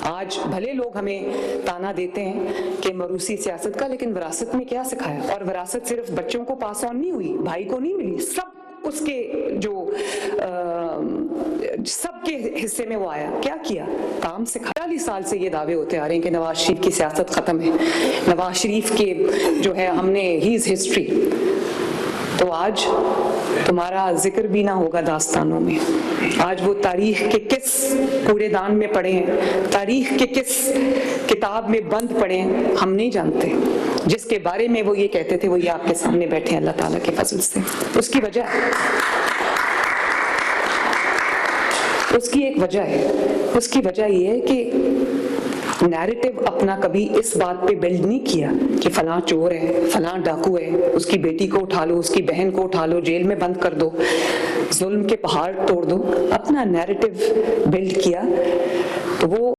आज भले लोग हमें ताना देते हैं कि मरूसी सियासत का, लेकिन विरासत में क्या सिखाया? और विरासत सिर्फ बच्चों को पास ऑन नहीं हुई, भाई को नहीं मिली, सब उसके जो सबके हिस्से में वो आया। क्या किया? काम सिखा। 40 साल से ये दावे होते आ रहे हैं कि नवाज शरीफ की सियासत खत्म है, नवाज शरीफ के जो है हमने ही इज हिस्ट्री। तो आज तुम्हारा जिक्र भी ना होगा दास्तानों में। आज वो तारीख के किस कूड़ेदान में पड़े हैं, तारीख के किस किताब में बंद पड़े हैं, हम नहीं जानते। जिसके बारे में वो ये कहते थे वो ये आपके सामने बैठे हैं अल्लाह ताला के फजल से। उसकी एक वजह है। उसकी वजह ये है कि नैरेटिव अपना कभी इस बात पे बिल्ड नहीं किया कि फलां चोर है, फलां डाकू है, उसकी बेटी को उठा लो, उसकी बहन को उठा लो, जेल में बंद कर दो, जुल्म के पहाड़ तोड़ दो। अपना नैरेटिव बिल्ड किया तो वो